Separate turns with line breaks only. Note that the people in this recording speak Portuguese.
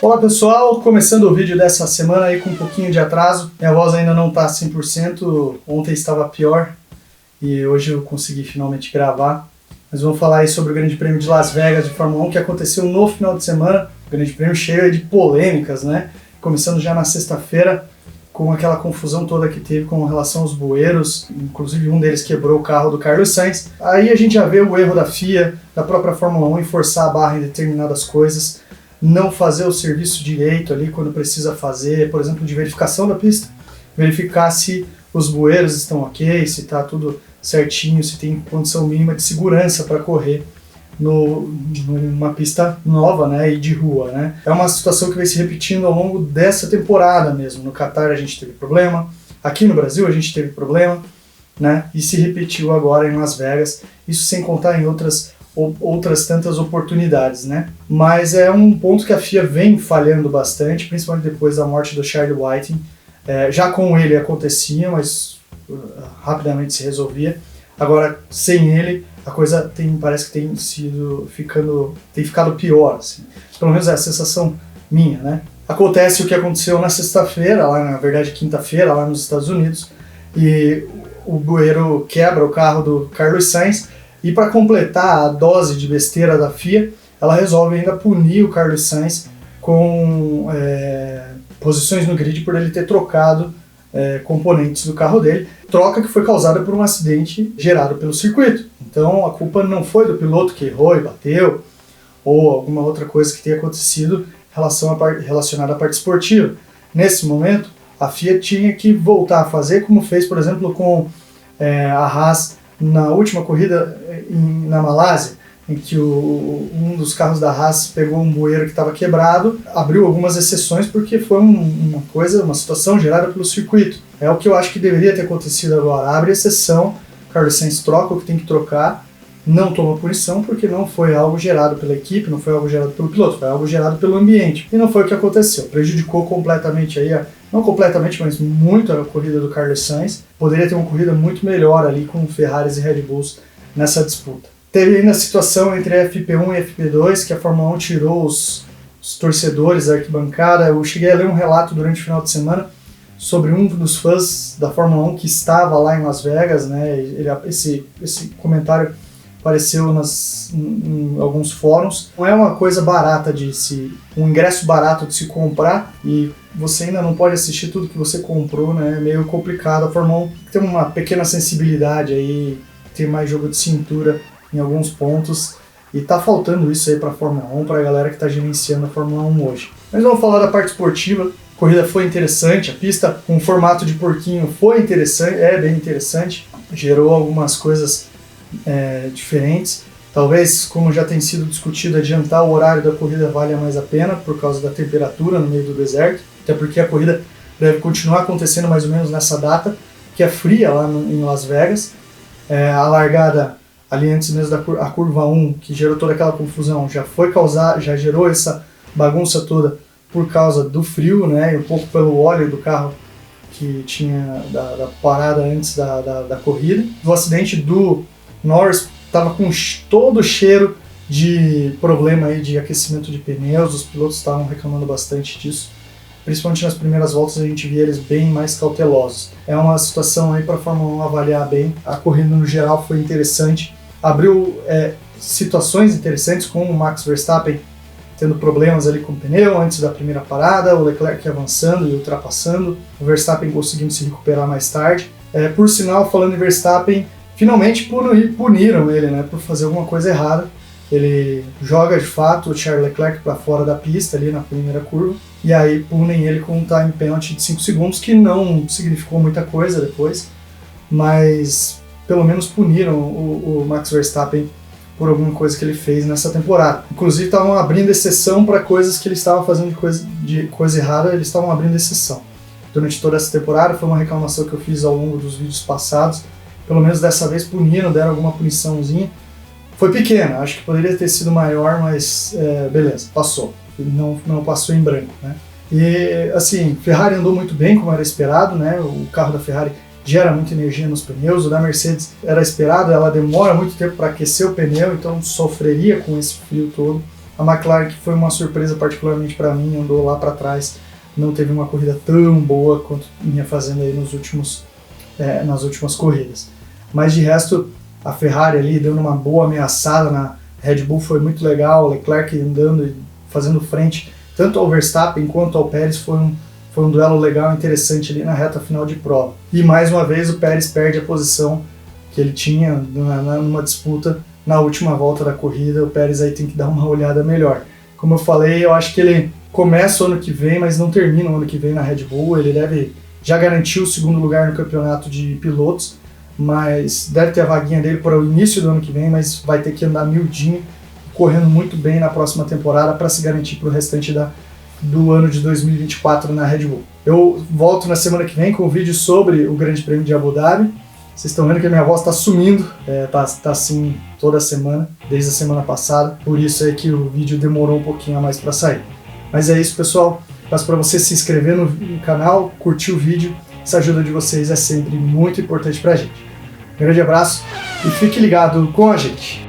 Olá pessoal, começando o vídeo dessa semana aí com um pouquinho de atraso. Minha voz ainda não tá 100%, ontem estava pior e hoje eu consegui finalmente gravar. Mas vamos falar aí sobre o Grande Prêmio de Las Vegas de Fórmula 1 que aconteceu no final de semana. O Grande Prêmio cheio de polêmicas, né? Começando já na sexta-feira com aquela confusão toda que teve com relação aos bueiros, inclusive um deles quebrou o carro do Carlos Sainz. Aí a gente já vê o erro da FIA, da própria Fórmula 1 em forçar a barra em determinadas coisas, não fazer o serviço direito ali quando precisa fazer, por exemplo, de verificação da pista, verificar se os bueiros estão ok, se está tudo certinho, se tem condição mínima de segurança para correr numa pista nova, né, e de rua, né. É uma situação que vem se repetindo ao longo dessa temporada mesmo. No Qatar a gente teve problema, aqui no Brasil a gente teve problema, né, e se repetiu agora em Las Vegas, isso sem contar em outras tantas oportunidades, né. Mas é um ponto que a FIA vem falhando bastante, principalmente depois da morte do Charlie Whiting. Já com ele acontecia, mas rapidamente se resolvia. Agora, sem ele, a coisa parece que tem ficado pior, assim. Pelo menos é a sensação minha, né? Acontece o que aconteceu na sexta-feira, lá na verdade quinta-feira, lá nos Estados Unidos, e o bueiro quebra o carro do Carlos Sainz, e para completar a dose de besteira da FIA, ela resolve ainda punir o Carlos Sainz com posições no grid por ele ter trocado componentes do carro dele, troca que foi causada por um acidente gerado pelo circuito. Então a culpa não foi do piloto que errou e bateu, ou alguma outra coisa que tenha acontecido relacionada à parte esportiva. Nesse momento, a FIA tinha que voltar a fazer como fez, por exemplo, com a Haas na última corrida na Malásia, em que um dos carros da Haas pegou um bueiro que estava quebrado, abriu algumas exceções porque foi uma situação gerada pelo circuito. É o que eu acho que deveria ter acontecido agora. Abre exceção, Carlos Sainz troca o que tem que trocar, não toma punição porque não foi algo gerado pela equipe, não foi algo gerado pelo piloto, foi algo gerado pelo ambiente. E não foi o que aconteceu. Prejudicou completamente aí, não completamente, mas muito a corrida do Carlos Sainz. Poderia ter uma corrida muito melhor ali com Ferraris e Red Bulls nessa disputa. Teve ainda a situação entre FP1 e FP2, que a Fórmula 1 tirou os torcedores da arquibancada. Eu cheguei a ler um relato durante o final de semana sobre um dos fãs da Fórmula 1 que estava lá em Las Vegas, né? Esse comentário apareceu em alguns fóruns. Não é uma coisa barata um ingresso barato de se comprar e você ainda não pode assistir tudo que você comprou, né? É meio complicado. A Fórmula 1 tem uma pequena sensibilidade aí, tem mais jogo de cintura em alguns pontos, e tá faltando isso aí para a Fórmula 1, para a galera que está gerenciando a Fórmula 1 hoje. Mas vamos falar da parte esportiva. A corrida foi interessante, a pista com formato de porquinho foi interessante, bem interessante, gerou algumas coisas diferentes. Talvez, como já tem sido discutido, adiantar o horário da corrida valha mais a pena por causa da temperatura no meio do deserto, até porque a corrida deve continuar acontecendo mais ou menos nessa data, que é fria lá em Las Vegas. A largada ali antes mesmo da curva 1, que gerou toda aquela confusão, já gerou essa bagunça toda por causa do frio, né, e um pouco pelo óleo do carro que tinha da parada antes da corrida. O acidente do Norris estava com todo o cheiro de problema aí de aquecimento de pneus, os pilotos estavam reclamando bastante disso. Principalmente nas primeiras voltas a gente via eles bem mais cautelosos. É uma situação aí para a Fórmula 1 avaliar bem. A corrida no geral foi interessante. Abriu situações interessantes com o Max Verstappen tendo problemas ali com o pneu antes da primeira parada, o Leclerc avançando e ultrapassando, o Verstappen conseguindo se recuperar mais tarde. Por sinal, falando em Verstappen, finalmente puniram ele, né, por fazer alguma coisa errada. Ele joga de fato o Charles Leclerc para fora da pista ali na primeira curva, e aí punem ele com um time penalty de 5 segundos, que não significou muita coisa depois, mas pelo menos puniram o Max Verstappen por alguma coisa que ele fez nessa temporada. Inclusive estavam abrindo exceção para coisas que ele estava fazendo de coisa errada, eles estavam abrindo exceção. Durante toda essa temporada foi uma reclamação que eu fiz ao longo dos vídeos passados, pelo menos dessa vez puniram, deram alguma puniçãozinha. Foi pequena, acho que poderia ter sido maior, mas beleza, passou. Não passou em branco, né? E assim, Ferrari andou muito bem, como era esperado, né? O carro da Ferrari gera muita energia nos pneus. O da Mercedes era esperado, ela demora muito tempo para aquecer o pneu, então sofreria com esse frio todo. A McLaren, que foi uma surpresa particularmente para mim, andou lá para trás, não teve uma corrida tão boa quanto vinha fazendo aí nas últimas corridas. Mas de resto, a Ferrari ali dando uma boa ameaçada na Red Bull, foi muito legal, o Leclerc andando e fazendo frente tanto ao Verstappen quanto ao Pérez, foi um duelo legal e interessante ali na reta final de prova. E mais uma vez o Pérez perde a posição que ele tinha numa disputa na última volta da corrida. O Pérez aí tem que dar uma olhada melhor. Como eu falei, eu acho que ele começa o ano que vem, mas não termina o ano que vem na Red Bull. Ele deve já garantir o segundo lugar no campeonato de pilotos, mas deve ter a vaguinha dele para o início do ano que vem, mas vai ter que andar miudinho, correndo muito bem na próxima temporada para se garantir para o restante do ano de 2024 na Red Bull. Eu volto na semana que vem com um vídeo sobre o Grande Prêmio de Abu Dhabi. Vocês estão vendo que a minha voz está sumindo, tá assim toda semana, desde a semana passada, por isso é que o vídeo demorou um pouquinho a mais para sair. Mas é isso, pessoal. Peço para você se inscrever no canal, curtir o vídeo, essa ajuda de vocês é sempre muito importante para a gente. Um grande abraço e fique ligado com a gente!